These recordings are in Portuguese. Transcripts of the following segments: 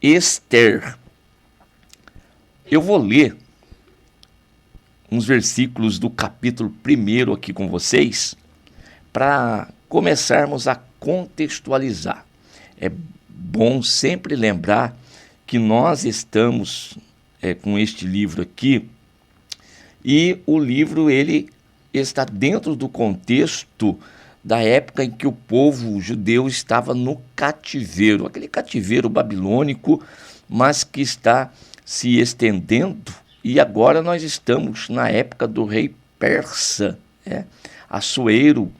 Ester. Eu vou ler uns versículos do capítulo 1 aqui com vocês, para começarmos a contextualizar. É bom sempre lembrar que nós estamos com este livro aqui, e o livro ele está dentro do contexto da época em que o povo judeu estava no cativeiro, aquele cativeiro babilônico, mas que está se estendendo, e agora nós estamos na época do rei persa, Assuero,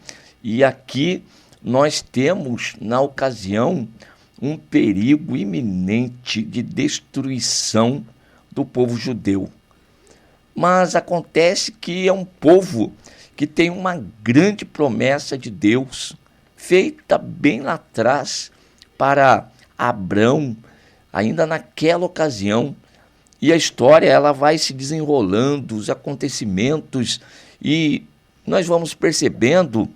e aqui nós temos, na ocasião, um perigo iminente de destruição do povo judeu. Mas acontece que é um povo que tem uma grande promessa de Deus, feita bem lá atrás para Abrão, ainda naquela ocasião. E a história ela vai se desenrolando, os acontecimentos, e nós vamos percebendo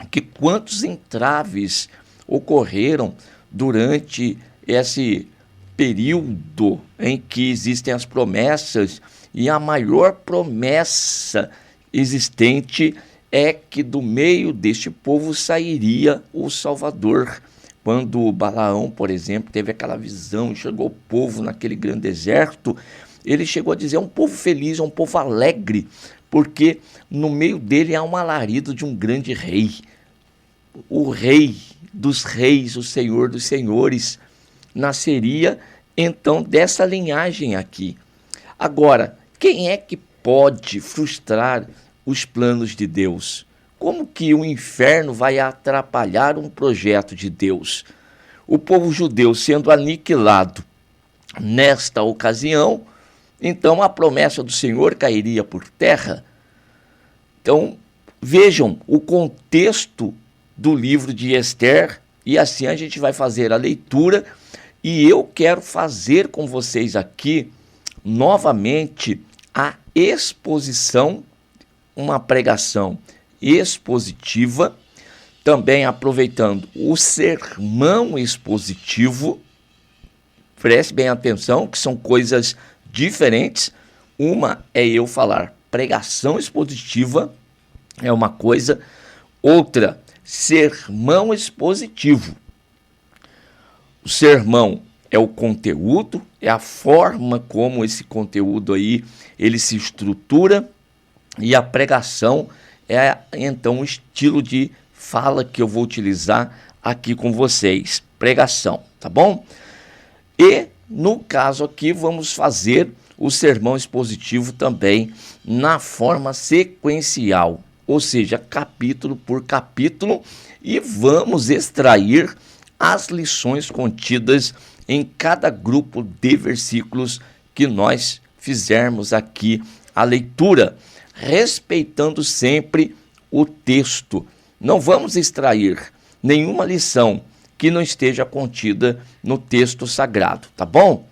que quantos entraves ocorreram durante esse período em que existem as promessas, e a maior promessa existente é que do meio deste povo sairia o Salvador. Quando Balaão, por exemplo, teve aquela visão, enxergou o povo naquele grande deserto, ele chegou a dizer: é um povo feliz, é um povo alegre, porque no meio dele há um alarido de um grande rei. O rei dos reis, o senhor dos senhores, nasceria então dessa linhagem aqui. Agora, quem é que pode frustrar os planos de Deus? Como que o inferno vai atrapalhar um projeto de Deus? O povo judeu sendo aniquilado nesta ocasião, então a promessa do Senhor cairia por terra. Então, vejam o contexto do livro de Ester, e assim a gente vai fazer a leitura, e eu quero fazer com vocês aqui, novamente, a exposição, uma pregação expositiva, também aproveitando o sermão expositivo. Preste bem atenção, que são coisas diferentes. Uma é eu falar pregação expositiva, é uma coisa. Outra, sermão expositivo. O sermão é o conteúdo, é a forma como esse conteúdo aí, ele se estrutura, e a pregação é então o estilo de fala que eu vou utilizar aqui com vocês. Pregação, tá bom? E no caso aqui vamos fazer o sermão expositivo também na forma sequencial, ou seja, capítulo por capítulo, e vamos extrair as lições contidas em cada grupo de versículos que nós fizermos aqui a leitura, respeitando sempre o texto. Não vamos extrair nenhuma lição que não esteja contida no texto sagrado, tá bom?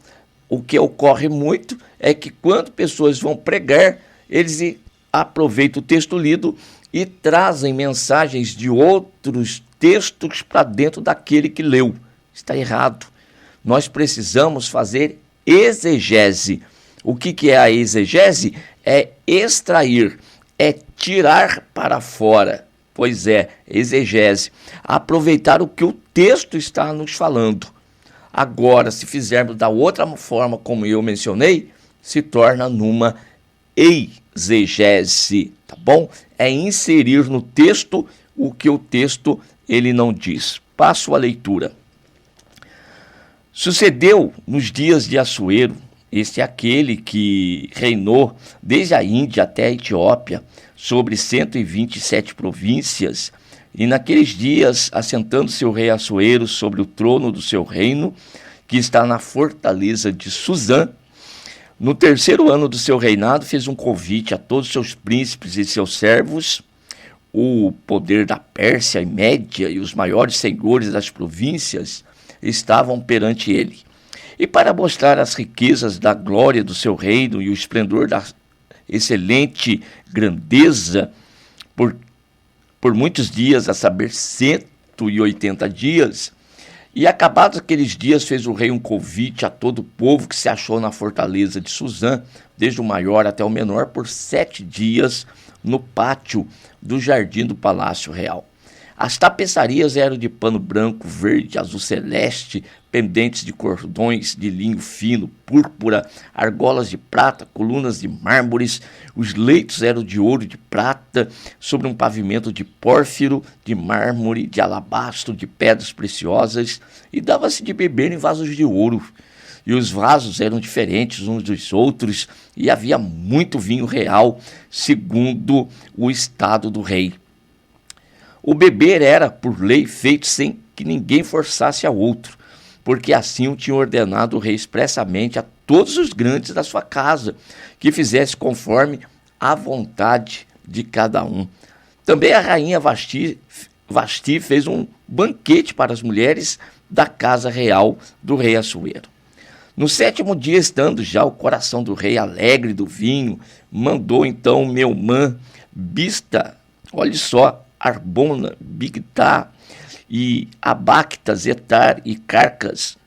O que ocorre muito é que quando pessoas vão pregar, eles aproveitam o texto lido e trazem mensagens de outros textos para dentro daquele que leu. Está errado. Nós precisamos fazer exegese. O que é a exegese? É extrair, é tirar para fora. Pois é, exegese. Aproveitar o que o texto está nos falando. Agora, se fizermos da outra forma, como eu mencionei, se torna numa exegese, tá bom? É inserir no texto o que o texto ele não diz. Passo a leitura. Sucedeu nos dias de Assuero, este é aquele que reinou desde a Índia até a Etiópia, sobre 127 províncias, e naqueles dias, assentando-se o rei Assuero sobre o trono do seu reino, que está na fortaleza de Suzã, no terceiro ano do seu reinado, fez um convite a todos os seus príncipes e seus servos, o poder da Pérsia e Média e os maiores senhores das províncias estavam perante ele. E para mostrar as riquezas da glória do seu reino e o esplendor da excelente grandeza, por muitos dias, a saber 180 dias, E acabados aqueles dias, fez o rei um convite a todo o povo que se achou na fortaleza de Suzã, desde o maior até o menor, por 7 dias no pátio do jardim do Palácio Real. As tapeçarias eram de pano branco, verde, azul celeste, pendentes de cordões de linho fino, púrpura, argolas de prata, colunas de mármores. Os leitos eram de ouro e de prata, sobre um pavimento de pórfiro, de mármore, de alabastro, de pedras preciosas, e dava-se de beber em vasos de ouro. E os vasos eram diferentes uns dos outros, e havia muito vinho real, segundo o estado do rei. O beber era, por lei, feito sem que ninguém forçasse ao outro, porque assim o tinha ordenado o rei expressamente a todos os grandes da sua casa, que fizesse conforme a vontade de cada um. Também a rainha Vasti fez um banquete para as mulheres da casa real do rei Assuero. No 7º dia, estando já o coração do rei alegre do vinho, mandou então Meumã, Bista, olhe só, Arbona, Bigtá e Abacta, Zetar e Carcas,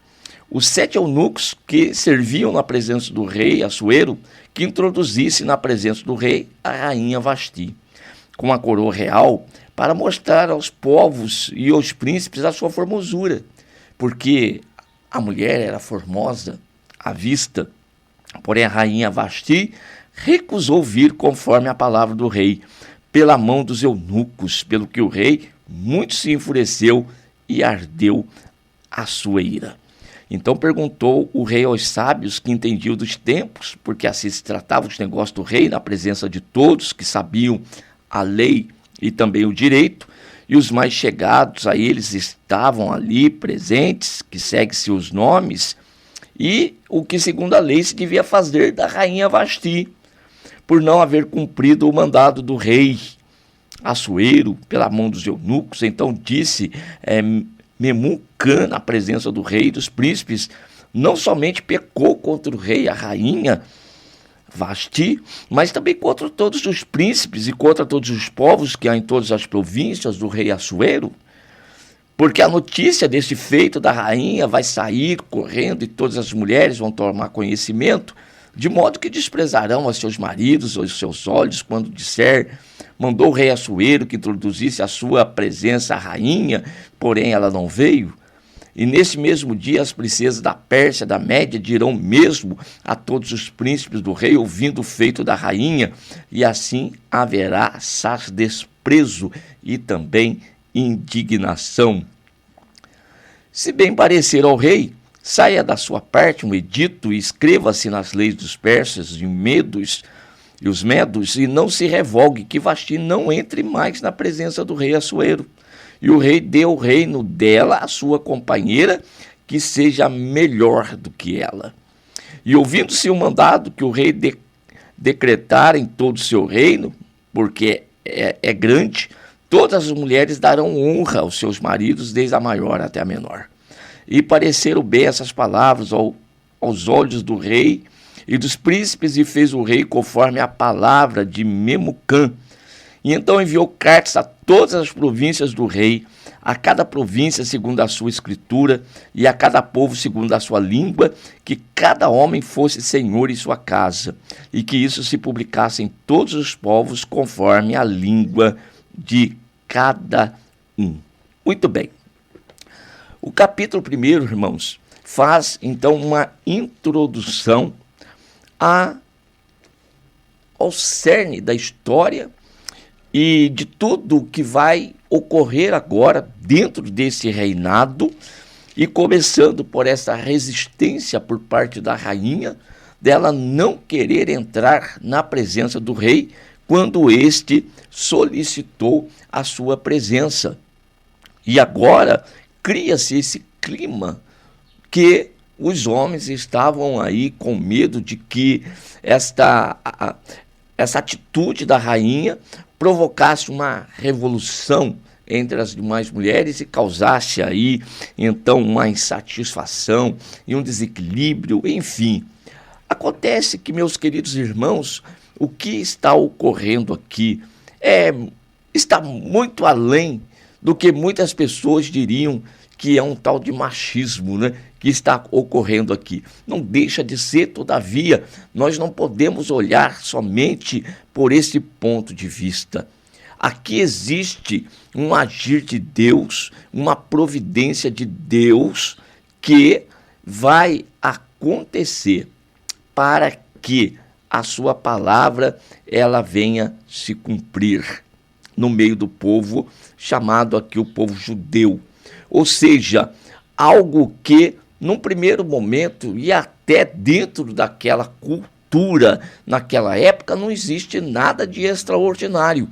os 7 eunucos que serviam na presença do rei Assuero, que introduzisse na presença do rei a rainha Vasti, com a coroa real, para mostrar aos povos e aos príncipes a sua formosura, porque a mulher era formosa à vista. Porém a rainha Vasti recusou vir conforme a palavra do rei, pela mão dos eunucos, pelo que o rei muito se enfureceu e ardeu a sua ira. Então perguntou o rei aos sábios que entendiam dos tempos, porque assim se tratava os negócios do rei, na presença de todos que sabiam a lei e também o direito, e os mais chegados a eles estavam ali presentes, que segue-se os nomes, e o que segundo a lei se devia fazer da rainha Vasti, por não haver cumprido o mandado do rei Assuero pela mão dos eunucos. Então disse Memucã, na presença do rei e dos príncipes, não somente pecou contra o rei e a rainha Vasti, mas também contra todos os príncipes e contra todos os povos que há em todas as províncias do rei Assuero, porque a notícia desse feito da rainha vai sair correndo e todas as mulheres vão tomar conhecimento, de modo que desprezarão a seus maridos ou os seus olhos quando disser: mandou o rei Assuero que introduzisse a sua presença a rainha, porém ela não veio. E nesse mesmo dia as princesas da Pérsia, da Média, dirão mesmo a todos os príncipes do rei, ouvindo o feito da rainha, e assim haverá desprezo e também indignação. Se bem parecer ao rei, saia da sua parte um edito e escreva-se nas leis dos persas e os medos, e não se revogue, que Vasti não entre mais na presença do rei Assuero. E o rei dê o reino dela à sua companheira, que seja melhor do que ela. E ouvindo-se o mandado que o rei decretar em todo o seu reino, porque é grande, todas as mulheres darão honra aos seus maridos, desde a maior até a menor. E pareceram bem essas palavras aos olhos do rei e dos príncipes, e fez o rei conforme a palavra de Memucã. E então enviou cartas a todas as províncias do rei, a cada província segundo a sua escritura, e a cada povo segundo a sua língua, que cada homem fosse senhor em sua casa, e que isso se publicasse em todos os povos conforme a língua de cada um. Muito bem. O capítulo 1, irmãos, faz então uma introdução ao cerne da história e de tudo o que vai ocorrer agora dentro desse reinado, e começando por essa resistência por parte da rainha, dela não querer entrar na presença do rei quando este solicitou a sua presença. E agora cria-se esse clima que os homens estavam aí com medo de que essa atitude da rainha provocasse uma revolução entre as demais mulheres e causasse aí, então, uma insatisfação e um desequilíbrio, enfim. Acontece que, meus queridos irmãos, o que está ocorrendo aqui está muito além do que muitas pessoas diriam que é um tal de machismo, né, que está ocorrendo aqui. Não deixa de ser, todavia, nós não podemos olhar somente por esse ponto de vista. Aqui existe um agir de Deus, uma providência de Deus que vai acontecer para que a sua palavra ela venha se cumprir no meio do povo, chamado aqui o povo judeu. Ou seja, algo que, num primeiro momento, e até dentro daquela cultura, naquela época, não existe nada de extraordinário.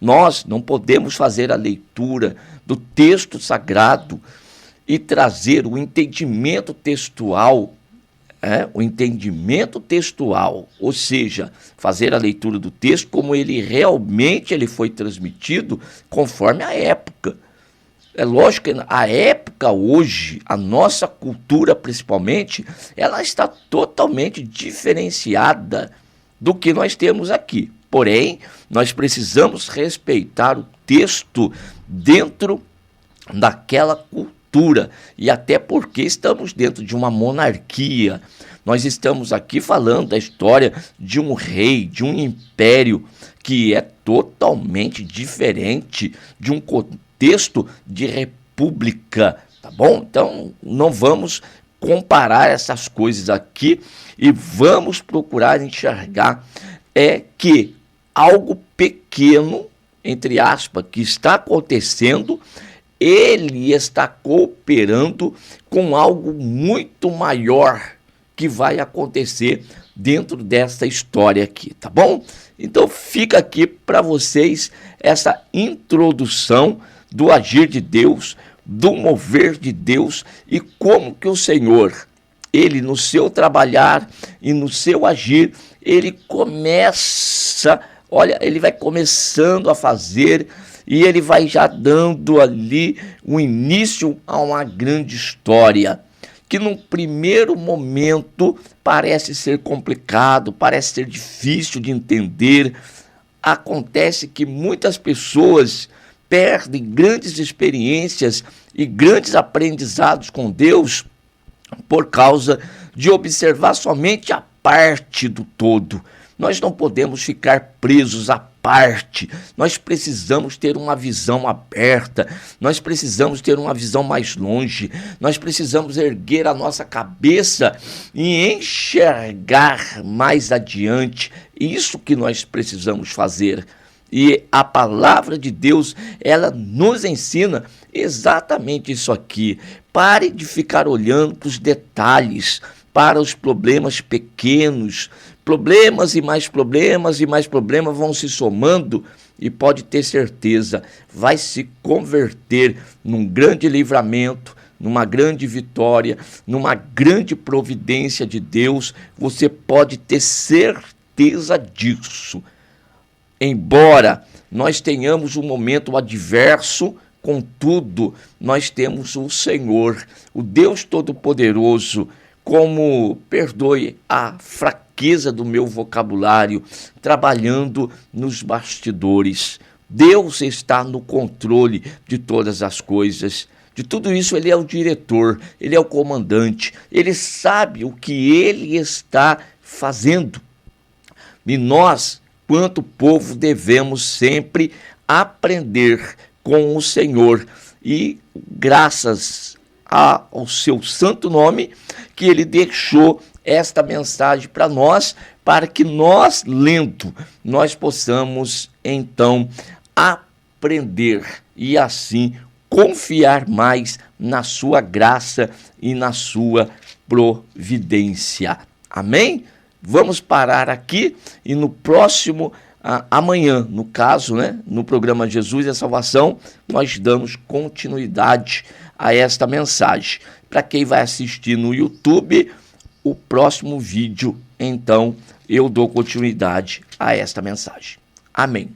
Nós não podemos fazer a leitura do texto sagrado e trazer o entendimento textual, ou seja, fazer a leitura do texto como ele realmente foi transmitido conforme a época. É lógico que a época hoje, a nossa cultura principalmente, ela está totalmente diferenciada do que nós temos aqui. Porém, nós precisamos respeitar o texto dentro daquela cultura, e até porque estamos dentro de uma monarquia. Nós estamos aqui falando da história de um rei, de um império que é totalmente diferente de um contexto de república, tá bom? Então, não vamos comparar essas coisas aqui e vamos procurar enxergar que algo pequeno, entre aspas, que está acontecendo, ele está cooperando com algo muito maior que vai acontecer dentro dessa história aqui, tá bom? Então fica aqui para vocês essa introdução do agir de Deus, do mover de Deus e como que o Senhor, ele no seu trabalhar e no seu agir, ele começa, ele vai começando a fazer e ele vai já dando ali o início a uma grande história, que num primeiro momento parece ser complicado, parece ser difícil de entender. Acontece que muitas pessoas perdem grandes experiências e grandes aprendizados com Deus por causa de observar somente a parte do todo. Nós não podemos ficar presos à parte, nós precisamos ter uma visão aberta, nós precisamos ter uma visão mais longe, nós precisamos erguer a nossa cabeça e enxergar mais adiante. Isso que nós precisamos fazer. E a palavra de Deus, ela nos ensina exatamente isso aqui. Pare de ficar olhando para os detalhes, para os problemas pequenos. Problemas e mais problemas e mais problemas vão se somando e pode ter certeza, vai se converter num grande livramento, numa grande vitória, numa grande providência de Deus. Você pode ter certeza disso. Embora nós tenhamos um momento adverso, contudo, nós temos o Senhor, o Deus Todo-Poderoso, como, perdoe a fraqueza do meu vocabulário, trabalhando nos bastidores. Deus está no controle de todas as coisas. De tudo isso, ele é o diretor, ele é o comandante, ele sabe o que ele está fazendo. E nós, quanto povo, devemos sempre aprender com o Senhor e graças ao seu santo nome que ele deixou esta mensagem para nós, para que nós, lendo, nós possamos então aprender e assim confiar mais na sua graça e na sua providência. Amém? Vamos parar aqui e no próximo, amanhã, no caso, no programa Jesus e a Salvação, nós damos continuidade a esta mensagem. Para quem vai assistir no YouTube, o próximo vídeo, então, eu dou continuidade a esta mensagem. Amém.